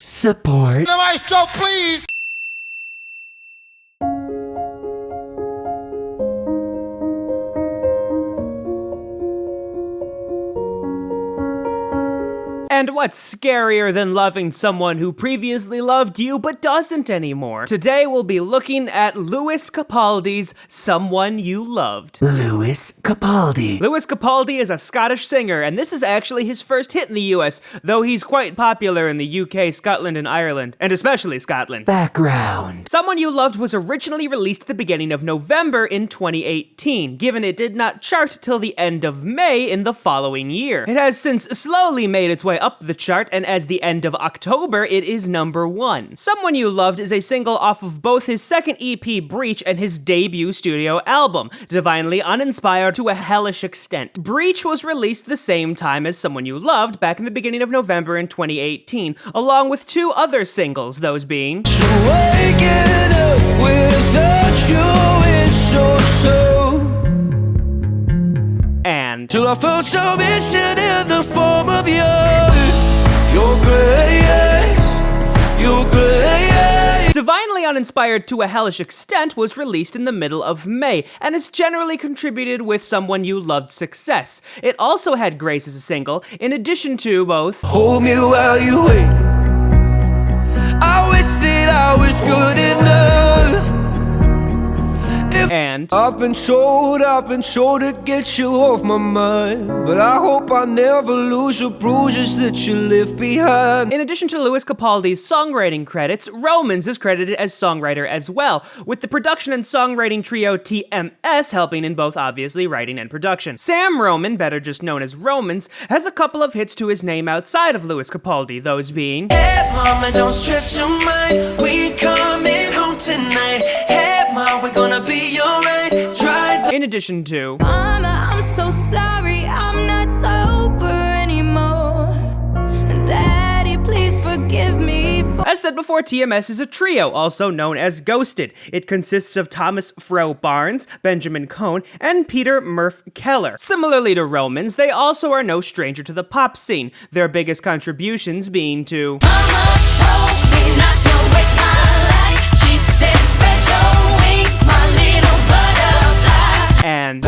Support. The maestro, please. And what's scarier than loving someone who previously loved you but doesn't anymore? Today we'll be looking at Lewis Capaldi's Someone You Loved. Lewis Capaldi. Lewis Capaldi is a Scottish singer, and this is actually his first hit in the US, though he's quite popular in the UK, Scotland, and Ireland, and especially Scotland. Background. Someone You Loved was originally released at the beginning of November in 2018, given it did not chart till the end of May in the following year. It has since slowly made its way up the chart, and as the end of October, it is number 1. Someone You Loved is a single off of both his second EP, Breach, and his debut studio album, Divinely Uninspired to a Hellish Extent. Breach was released the same time as Someone You Loved, back in the beginning of November in 2018, along with 2 other singles, those being Waking up without you, it's so and till I found salvation in the form of you. You're great, you're great. Divinely Uninspired to a Hellish Extent was released in the middle of May, and has generally contributed with Someone You Loved success. It also had grace as a single, in addition to both Hold me while you wait. I wish that I was good enough. and I've been told to get you off my mind, but I hope I never lose the bruises that you left behind. in addition to Lewis Capaldi's songwriting credits, Romans is credited as songwriter as well, with the production and songwriting trio TMS helping in both obviously writing and production. Sam Roman, better just known as Romans, has a couple of hits to his name outside of Lewis Capaldi, those being Hey mama, don't stress your mind, we coming home tonight. Hey mama, we're gonna be alright. Drive. in addition to Mama, I'm so sorry, I'm not sober anymore. And Daddy, please forgive me for... As said before, TMS is a trio, also known as Ghosted. It consists of Thomas Fro Barnes, Benjamin Cohn, and Peter Murph Keller. Similarly to Romans, they also are no stranger to the pop scene, their biggest contributions being to Mama told me not to waste my life. She said, spread your wings, my little butterfly. and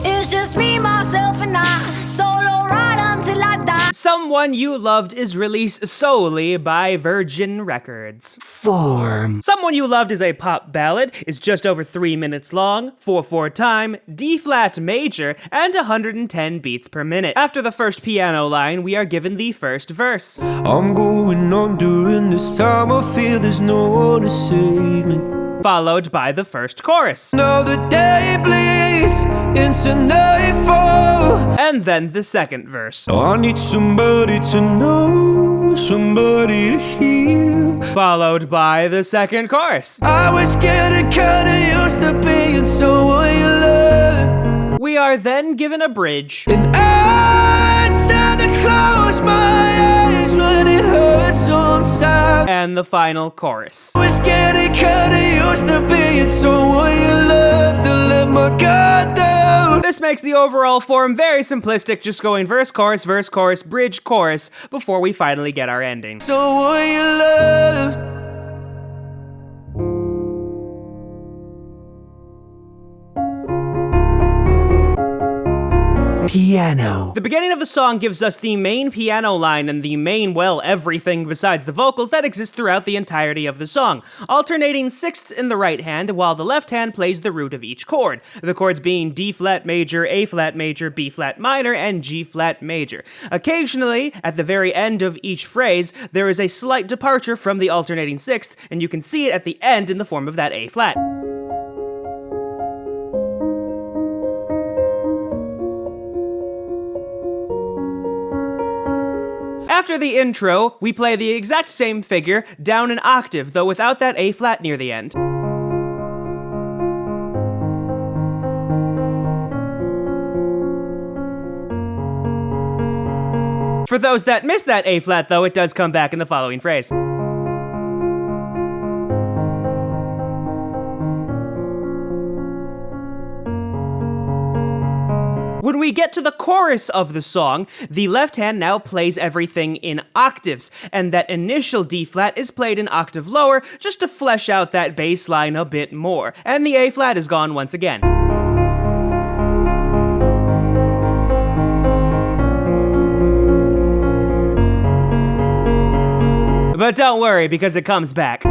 It's just me, myself, and I. Solo ride until I die. Someone You Loved is released solely by Virgin Records. Form. Someone You Loved is a pop ballad, is just over 3 minutes long, 4/4 time, D-flat major, and 110 beats per minute. After the first piano line, we are given the first verse. I'm going on during this time. I feel there's no one to save me. Followed by the first chorus. Now the day bleeds into nightfall. And then the second verse. I need somebody to know, somebody to hear. Followed by the second chorus. I was getting kinda used to being someone you loved, We are then given a bridge. and I tend to close my eyes when it hurts sometimes. And the final chorus. I was getting kinda used to being someone you loved, to let my guard down. This makes the overall form very simplistic, just going verse, chorus, bridge, chorus, before we finally get our ending. Someone you loved. Piano. The beginning of the song gives us the main piano line and the main, well, everything besides the vocals that exists throughout the entirety of the song, alternating sixths in the right hand while the left hand plays the root of each chord, the chords being D-flat major, A-flat major, B-flat minor, and G-flat major. Occasionally, at the very end of each phrase, there is a slight departure from the alternating sixth, and you can see it at the end in the form of that A-flat. After the intro, we play the exact same figure down an octave, though without that A-flat near the end. For those that missed that A-flat, though, it does come back in the following phrase. When we we get to the chorus of the song, the left hand now plays everything in octaves, and that initial D flat is played an octave lower just to flesh out that bass line a bit more, and the A flat is gone once again. But don't worry, because it comes back.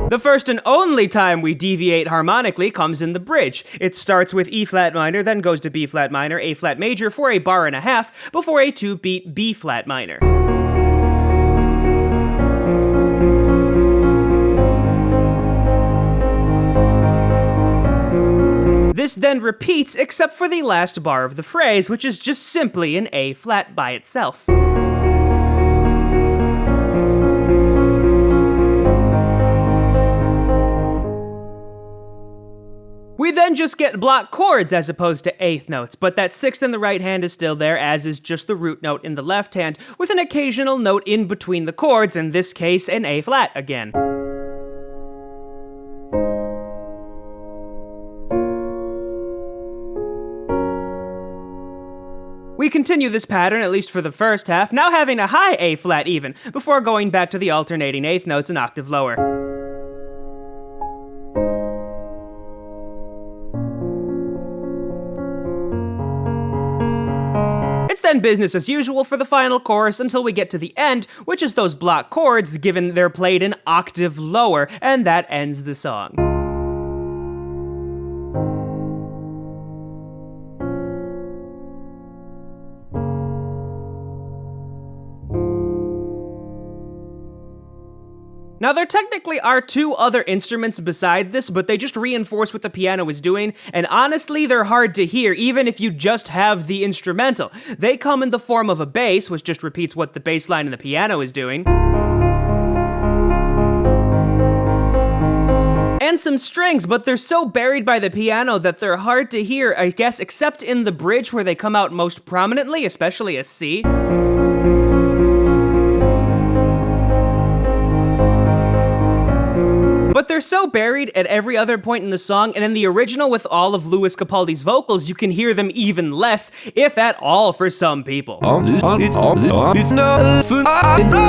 The first and only time we deviate harmonically comes in the bridge. It starts with E flat minor, then goes to B flat minor, A flat major for a bar and a half, before a 2-beat B flat minor. This then repeats except for the last bar of the phrase, which is just simply an A flat by itself. We then just get block chords as opposed to eighth notes, but that sixth in the right hand is still there, as is just the root note in the left hand, with an occasional note in between the chords, in this case an A flat again. We continue this pattern, at least for the first half, now having a high A flat even, before going back to the alternating eighth notes an octave lower. It's then business as usual for the final chorus until we get to the end, which is those block chords given they're played an octave lower, and that ends the song. Now, there technically are two other instruments beside this, but they just reinforce what the piano is doing, and honestly, they're hard to hear, even if you just have the instrumental. They come in the form of a bass, which just repeats what the bass line in the piano is doing, and some strings, but they're so buried by the piano that they're hard to hear, I guess, except in the bridge where they come out most prominently, especially a C. But they're so buried at every other point in the song, and in the original with all of Louis Capaldi's vocals, you can hear them even less, if at all, for some people.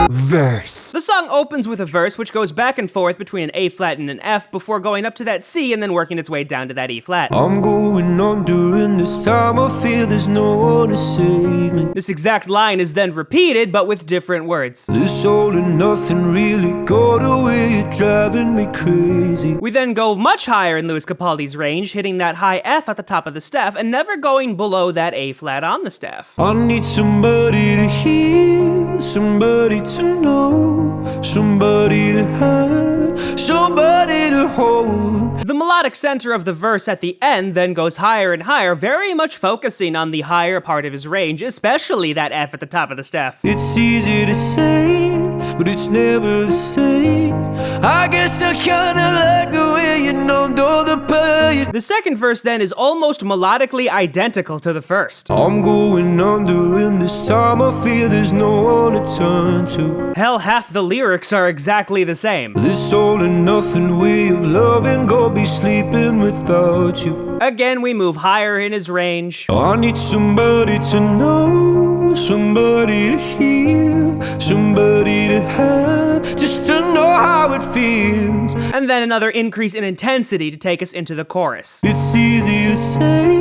Verse. The song opens with a verse which goes back and forth between an A flat and an F before going up to that C and then working its way down to that E flat. I'm going under, and this time I feel there's no one to save me. This exact line is then repeated, but with different words. This all and nothing really got away, you're driving me crazy. We then go much higher in Louis Capaldi's range, hitting that high F at the top of the staff and never going below that A flat on the staff. I need somebody to hear, somebody to know, somebody to have, somebody to hold. The melodic center of the verse at the end then goes higher and higher, very much focusing on the higher part of his range, especially that F at the top of the staff. It's easy to say, but it's never the same. I guess I kinda like the way you numbed all the pain. The second verse then is almost melodically identical to the first. I'm going under, and this time I feel there's no one to turn to. Hell, half the lyrics are exactly the same. This all and nothing way of loving, go be sleeping without you. Again, we move higher in his range. I need somebody to know, somebody to hear, somebody to have, just to know how it feels. And then another increase in intensity to take us into the chorus. It's easy to say,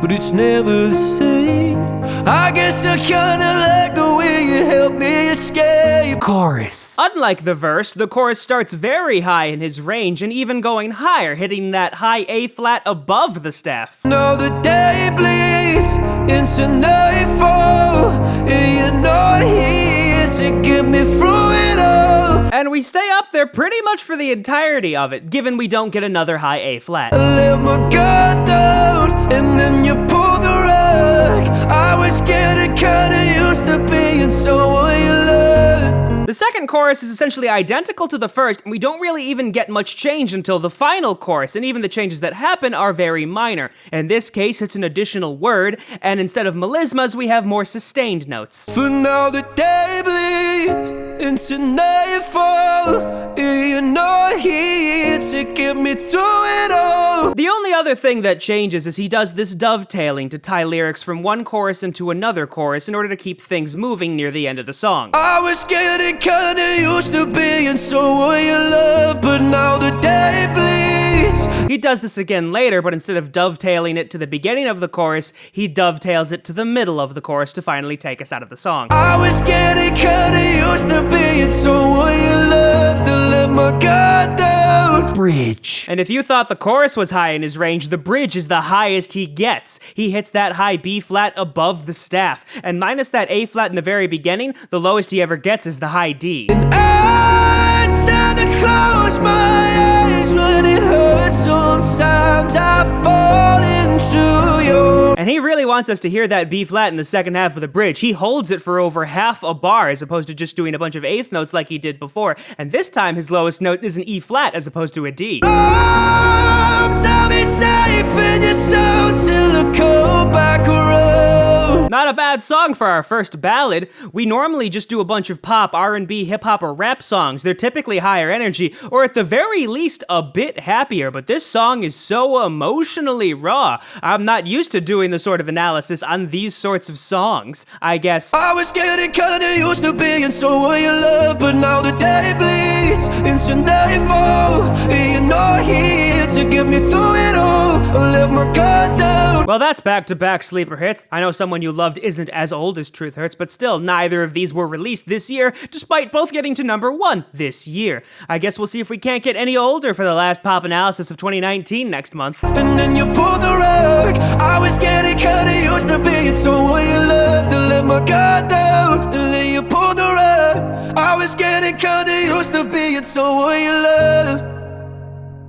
but it's never the same. I guess I kinda like the way you help me escape. Chorus. Unlike the verse, the chorus starts very high in his range and even going higher, hitting that high A flat above the staff. Now the day bleeds into nightfall, and you're not here to get me through it all. And we stay up there pretty much for the entirety of it, given we don't get another high A flat. I let my guard down, and then you pulled the rug. I was getting kinda used to being someone you loved. The second chorus is essentially identical to the first, and we don't really even get much change until the final chorus, and even the changes that happen are very minor. In this case, it's an additional word, and instead of melismas, we have more sustained notes. For now the day bleeds into nightfall. You're not here to get me through it all. The only other thing that changes is he does this dovetailing to tie lyrics from one chorus into another chorus in order to keep things moving near the end of the song. I was getting kinda used to being someone you love, but now the day bleeds. He does this again later, but instead of dovetailing it to the beginning of the chorus, he dovetails it to the middle of the chorus to finally take us out of the song. I was getting kinda used to being someone you love, to let my guard down. Bridge. And if you thought the chorus was high in his range, the bridge is the highest he gets. He hits that high B flat above the staff, and minus that A flat in the very beginning, the lowest he ever gets is the high D. I tend to close my eyes when it hurts. Sometimes I fall into your. And he really wants us to hear that B flat in the second half of the bridge. He holds it for over half a bar as opposed to just doing a bunch of eighth notes like he did before. And this time his lowest note is an E flat as opposed to a D. Arms, I'll be safe in your soul till I come back around. Not a bad song for our first ballad. We normally just do a bunch of pop, R&B, hip-hop, or rap songs. They're typically higher energy, or at the very least, a bit happier, but this song is so emotionally raw. I'm not used to doing the sort of analysis on these sorts of songs, I guess. I was getting kinda used to being someone you love, but now the day bleeds into nightfall. You're not here to get me through it all. I let my guard down. Well, that's back-to-back sleeper hits. I know Someone You Loved isn't as old as Truth Hurts, but still, neither of these were released this year, despite both getting to #1 this year. I guess we'll see if we can't get any older for the last pop analysis of 2019 next month. And then you pulled the rug. I was getting kinda used to being someone you love, to let my guard down. And then you pulled the rug. I was getting kinda used to being someone you loved.